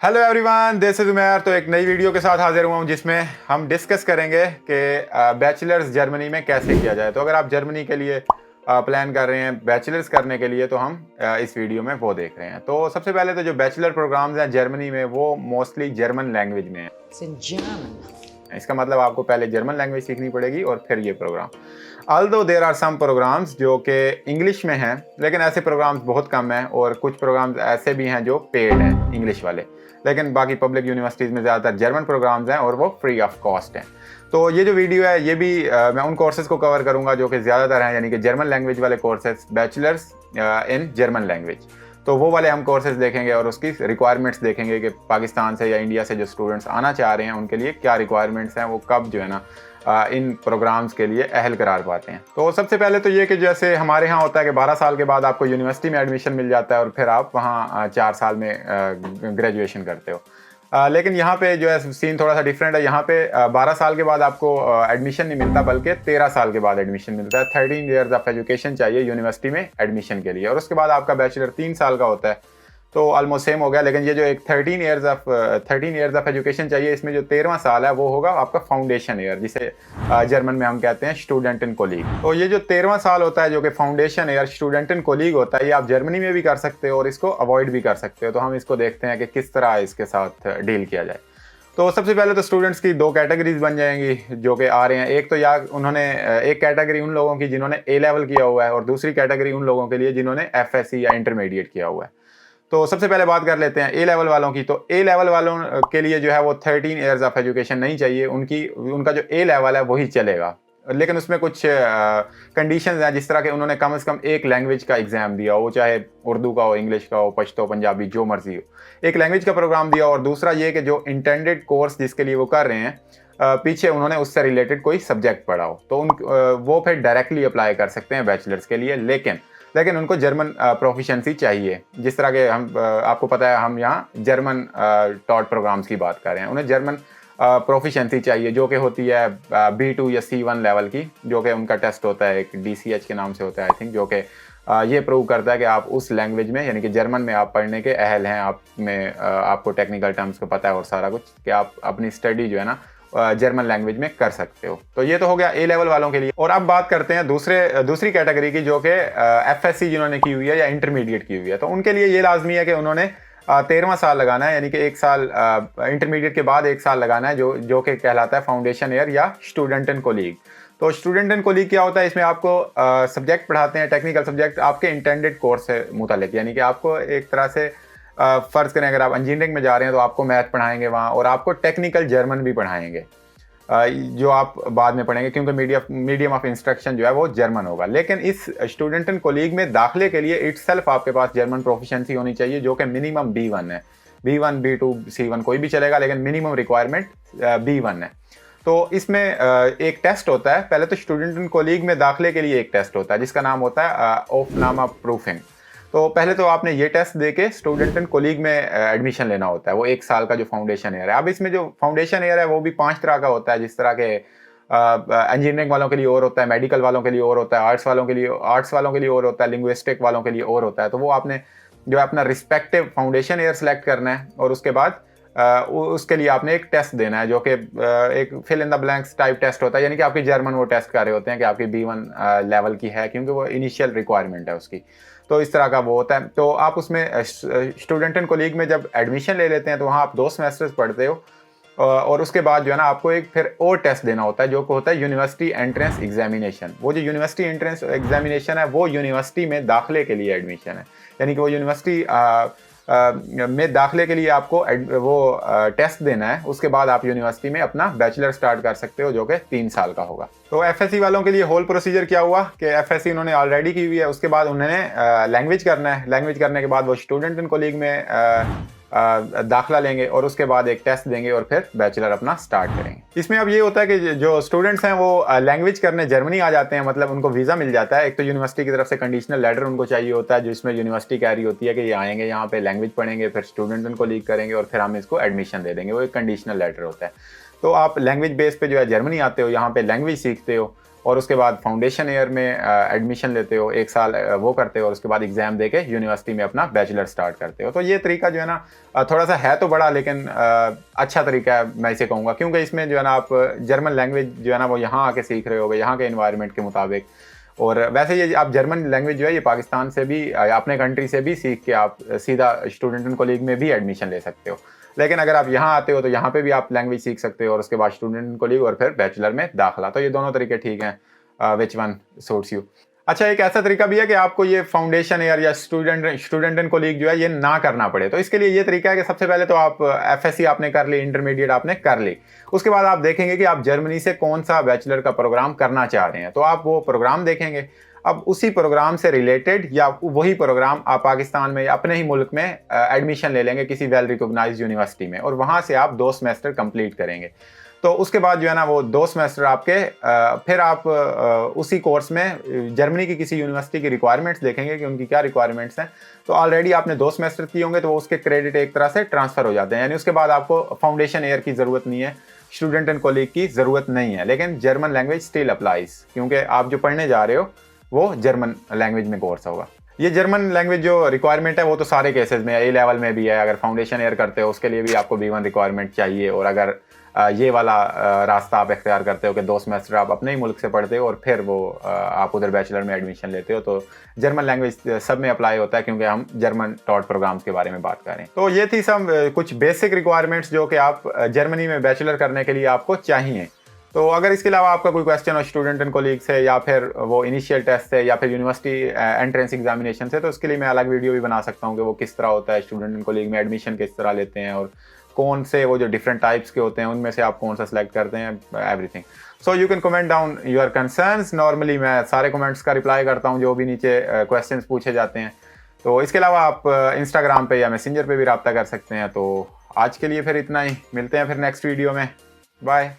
Hello everyone, this is Umair. तो एक नई वीडियो के साथ हाजिर हुआ हूँ जिसमें हम डिस्कस करेंगे कि बैचलर्स जर्मनी में कैसे किया जाए। तो अगर आप जर्मनी के लिए प्लान कर रहे हैं बैचलर्स करने के लिए तो हम इस वीडियो में वो देख रहे हैं। तो सबसे पहले तो जो बैचलर प्रोग्राम्स हैं जर्मनी में वो मोस्टली जर्मन लैंग्वेज में हैं। इसका मतलब आपको पहले जर्मन लैंग्वेज सीखनी पड़ेगी और फिर ये programme. Although there are some programmes जो कि इंग्लिश में हैं, लेकिन ऐसे प्रोग्राम्स बहुत कम हैं और कुछ प्रोग्राम्स ऐसे भी हैं जो पेड हैं इंग्लिश वाले, लेकिन बाकी पब्लिक यूनिवर्सिटीज़ में ज़्यादातर जर्मन प्रोग्राम्स हैं और वो फ्री ऑफ कॉस्ट हैं। तो ये जो वीडियो है ये भी मैं उन कोर्सेज़ को कवर करूँगा जो कि ज़्यादातर हैं, यानी कि जर्मन लैंग्वेज वाले courses, bachelors in German language. तो वो वाले हम कोर्सेज देखेंगे और उसकी रिक्वायरमेंट्स देखेंगे कि पाकिस्तान से या इंडिया से जो स्टूडेंट्स आना चाह रहे हैं उनके लिए क्या रिक्वायरमेंट्स हैं, वो कब जो है ना इन प्रोग्राम्स के लिए अहल करार पाते हैं। तो सबसे पहले तो ये कि जैसे हमारे यहाँ होता है कि 12 साल के बाद आपको यूनिवर्सिटी में एडमिशन मिल जाता है और फिर आप वहाँ 4 साल में ग्रेजुएशन करते हो। लेकिन यहाँ पे जो है सीन थोड़ा सा डिफरेंट है। यहाँ पे 12 साल के बाद आपको एडमिशन नहीं मिलता, बल्कि 13 साल के बाद एडमिशन मिलता है। 13 ईयर्स ऑफ एजुकेशन चाहिए यूनिवर्सिटी में एडमिशन के लिए, और उसके बाद आपका बैचलर 3 साल का होता है। तो ऑलमोस्ट सेम हो गया, लेकिन ये जो एक 13 ईयर्स ऑफ एजुकेशन चाहिए, इसमें जो 13वां साल है वो होगा आपका फाउंडेशन ईयर, जिसे जर्मन में हम कहते हैं स्टूडेंट इन कोलीग। तो ये जो 13वां साल होता है जो कि foundation year student in colleague होता है, ये आप जर्मनी में भी कर सकते हो और इसको अवॉइड भी कर सकते हो। तो हम इसको देखते हैं कि किस तरह इसके साथ डील किया जाए। तो सबसे पहले तो स्टूडेंट्स की 2 कैटेगरीज बन जाएंगी जो कि आ रहे हैं। एक तो या उन्होंने एक कैटेगरी उन लोगों की जिन्होंने ए लेवल किया हुआ है, और दूसरी कैटेगरी उन लोगों के लिए जिन्होंने एफएससी या इंटरमीडिएट किया हुआ है। तो सबसे पहले बात कर लेते हैं ए लेवल वालों की। तो ए लेवल वालों के लिए जो है वो 13 ईयर्स ऑफ एजुकेशन नहीं चाहिए, उनका जो ए लेवल है वही चलेगा, लेकिन उसमें कुछ कंडीशंस हैं, जिस तरह के उन्होंने कम से कम एक लैंग्वेज का एग्जाम दिया हो, वो चाहे उर्दू का हो, इंग्लिश का हो, पश्तो, पंजाबी, जो मर्जी हो, एक लैंग्वेज का प्रोग्राम दिया। और दूसरा ये कि जो इंटेंडेड कोर्स जिसके लिए वो कर रहे हैं पीछे उन्होंने उससे रिलेटेड कोई सब्जेक्ट पढ़ा हो, तो वो फिर डायरेक्टली अप्लाई कर सकते हैं बैचलर्स के लिए। लेकिन उनको जर्मन प्रोफिशिएंसी चाहिए। जिस तरह के हम आपको पता है हम यहाँ जर्मन टॉट प्रोग्राम्स की बात कर रहे हैं, उन्हें जर्मन प्रोफिशिएंसी चाहिए जो कि होती है B2 या C1 लेवल की, जो कि उनका टेस्ट होता है, एक DCH के नाम से होता है आई थिंक, जो कि ये प्रूव करता है कि आप उस लैंग्वेज में यानी कि जर्मन में आप पढ़ने के अहल हैं, आपको टेक्निकल टर्म्स को पता है और सारा कुछ, कि आप अपनी स्टडी जो है ना जर्मन लैंग्वेज में कर सकते हो। तो ये तो हो गया ए लेवल वालों के लिए। और अब बात करते हैं दूसरी कैटेगरी की, जो कि एफएससी जिन्होंने की हुई है या इंटरमीडिएट की हुई है। तो उनके लिए ये लाजमी है कि उन्होंने 13वां साल लगाना है, यानी कि एक साल इंटरमीडिएट के बाद एक साल लगाना है, जो कि कहलाता है फाउंडेशन ईयर या स्टूडेंट इन कोलीग। तो स्टूडेंट इन कोलीग क्या होता है, इसमें आपको सब्जेक्ट पढ़ाते हैं, टेक्निकल सब्जेक्ट आपके इंटेंडेड कोर्स से मुतालिक, यानी कि आपको एक तरह से फ़र्ज़ करें अगर आप इंजीनियरिंग में जा रहे हैं तो आपको मैथ पढ़ाएंगे वहाँ, और आपको टेक्निकल जर्मन भी पढ़ाएंगे जो आप बाद में पढ़ेंगे, क्योंकि मीडियम ऑफ इंस्ट्रक्शन जो है वो जर्मन होगा। लेकिन इस स्टूडेंट इन कोलीग में दाखिले के लिए इटसेल्फ आपके पास जर्मन प्रोफिशिएंसी होनी चाहिए, जो कि मिनिमम B1 है। B1, B2, C1 कोई भी चलेगा, लेकिन मिनिमम रिक्वायरमेंट B1 है। तो इसमें एक टेस्ट होता है। पहले तो स्टूडेंट इन कोलीग में दाखिले के लिए एक टेस्ट होता है जिसका नाम होता है ऑफनामा प्रूफिंग। तो पहले तो आपने ये टेस्ट देके स्टूडेंट एंड कोलीग में एडमिशन लेना होता है, वो 1 साल का जो फाउंडेशन ईयर है। अब इसमें जो फाउंडेशन ईयर है वो भी 5 तरह का होता है, जिस तरह के इंजीनियरिंग वालों के लिए और होता है, मेडिकल वालों के लिए और होता है, आर्ट्स वालों के लिए और होता है, लिंग्विस्टिक वालों के लिए और होता है। तो वो आपने जो है अपना रिस्पेक्टिव फाउंडेशन ईयर सेलेक्ट करना है, और उसके बाद उसके लिए आपने एक टेस्ट देना है, जो कि एक fill in the blanks type test होता है, यानी कि आपकी जर्मन वो टेस्ट कर रहे होते हैं कि आपकी B1 लेवल की है, क्योंकि वो इनिशियल रिक्वायरमेंट है उसकी। तो इस तरह का वो होता है। तो आप उसमें स्टूडेंट एंड कोलीग में जब एडमिशन ले लेते हैं तो वहाँ आप 2 सेमेस्टर्स पढ़ते हो, और उसके बाद जो है ना आपको एक फिर और टेस्ट देना होता है, जो कि होता है यूनिवर्सिटी एंट्रेंस एग्जामिनेशन। वो जो यूनिवर्सिटी एंट्रेंस एग्जामिनेशन है वो यूनिवर्सिटी में दाखिले के लिए एडमिशन है, यानी कि वो यूनिवर्सिटी में दाखिले के लिए आपको वो टेस्ट देना है। उसके बाद आप यूनिवर्सिटी में अपना बैचलर स्टार्ट कर सकते हो, जो कि 3 साल का होगा। तो एफएससी वालों के लिए होल प्रोसीजर क्या हुआ कि एफएससी उन्होंने ऑलरेडी की हुई है, उसके बाद उन्होंने लैंग्वेज करना है। लैंग्वेज करने के बाद वो स्टूडेंट इन कोलीग में दाखिला लेंगे, और उसके बाद एक टेस्ट देंगे, और फिर बैचलर अपना स्टार्ट करेंगे। इसमें अब ये होता है कि जो स्टूडेंट्स हैं वो लैंग्वेज करने जर्मनी आ जाते हैं, मतलब उनको वीज़ा मिल जाता है। एक तो यूनिवर्सिटी की तरफ से कंडीशनल लेटर उनको चाहिए होता है, जिसमें यूनिवर्सिटी कह रही होती है कि ये आएंगे, यहाँ पे लैंग्वेज पढ़ेंगे, फिर स्टूडेंट इनको लीग करेंगे, और फिर हम इसको एडमिशन दे देंगे। वो एक कंडीशनल लेटर होता है। तो आप लैंग्वेज बेस पे जो है जर्मनी आते हो, यहाँ पे लैंग्वेज सीखते हो, और उसके बाद फाउंडेशन ईयर में एडमिशन लेते हो, 1 साल वो करते हो और उसके बाद एग्ज़ाम देके यूनिवर्सिटी में अपना बैचलर स्टार्ट करते हो। तो ये तरीका जो है ना थोड़ा सा है तो बड़ा, लेकिन अच्छा तरीका है मैं इसे कहूँगा, क्योंकि इसमें जो है ना आप जर्मन लैंग्वेज जो है ना वो यहाँ आके सीख रहे होगे, यहाँ के इन्वायरमेंट के मुताबिक। और वैसे ये आप जर्मन लैंग्वेज जो है ये पाकिस्तान से भी या अपने कंट्री से भी सीख के आप सीधा स्टूडेंट इन कॉलेज में भी एडमिशन ले सकते हो। लेकिन अगर आप यहाँ आते हो तो यहाँ पे भी आप लैंग्वेज सीख सकते हो और उसके बाद स्टूडेंट इन कॉलेज और फिर बैचलर में दाखिला। तो ये दोनों तरीके ठीक हैं, विच वन सूट्स यू। अच्छा, एक ऐसा तरीका भी है कि आपको ये फाउंडेशन ईयर या स्टूडेंट इन कॉलेज जो है ये ना करना पड़े। तो इसके लिए ये तरीका है कि सबसे पहले तो आप एफएससी आपने कर ली, इंटरमीडिएट आपने कर ली, उसके बाद आप देखेंगे कि आप जर्मनी से कौन सा बैचलर का प्रोग्राम करना चाह रहे हैं, तो आप वो प्रोग्राम देखेंगे। अब उसी प्रोग्राम से रिलेटेड या वही प्रोग्राम आप पाकिस्तान में या अपने ही मुल्क में एडमिशन ले लेंगे किसी वेल रिकॉग्नाइज्ड यूनिवर्सिटी में, और वहाँ से आप 2 सेमेस्टर कंप्लीट करेंगे। तो उसके बाद जो है ना वो 2 सेमेस्टर आपके फिर आप उसी कोर्स में जर्मनी की किसी यूनिवर्सिटी की रिक्वायरमेंट्स देखेंगे कि उनकी क्या रिक्वायरमेंट्स हैं। तो ऑलरेडी आपने 2 सेमेस्टर किए होंगे तो उसके क्रेडिट एक तरह से ट्रांसफ़र हो जाते हैं, यानी उसके बाद आपको फाउंडेशन ईयर की ज़रूरत नहीं है, स्टूडेंट एंड कॉलेज की ज़रूरत नहीं है। लेकिन जर्मन लैंग्वेज स्टिल अप्लाइज, क्योंकि आप जो पढ़ने जा रहे हो वो जर्मन लैंग्वेज में कोर्स होगा। ये जर्मन लैंग्वेज जो रिक्वायरमेंट है वो तो सारे केसेस में ए लेवल में भी है। अगर फाउंडेशन ईयर करते हो उसके लिए भी आपको B1 रिक्वायरमेंट चाहिए, और अगर ये वाला रास्ता आप इख्तियार करते हो कि 2 सेमेस्टर आप अपने ही मुल्क से पढ़ते हो और फिर वो आप उधर बैचलर में एडमिशन लेते हो, तो जर्मन लैंग्वेज सब में अप्लाई होता है, क्योंकि हम जर्मन टॉट प्रोग्राम्स के बारे में बात कर रहे हैं। तो ये थी सब कुछ बेसिक रिक्वायरमेंट्स जो कि आप जर्मनी में बैचलर करने के लिए आपको चाहिए। तो अगर इसके अलावा आपका कोई क्वेश्चन हो स्टूडेंट एंड कोलीग से, या फिर वो इनिशियल टेस्ट है, या फिर यूनिवर्सिटी एंट्रेंस एग्जामिनेशन से, तो उसके लिए मैं अलग वीडियो भी बना सकता हूँ कि वो किस तरह होता है, स्टूडेंट एंड कोलीग में एडमिशन किस तरह लेते हैं, और कौन से वो जो डिफरेंट टाइप्स के होते हैं उनमें से आप कौन सा सेलेक्ट करते हैं, everything. So you can comment down your concerns. Normally मैं सारे कमेंट्स का रिप्लाई करता हूँ जो भी नीचे क्वेश्चंस पूछे जाते हैं। तो इसके अलावा आप इंस्टाग्राम पे या मैसेंजर पे भी रब्ता कर सकते हैं। तो आज के लिए फिर इतना ही, मिलते हैं फिर नेक्स्ट वीडियो में। बाय।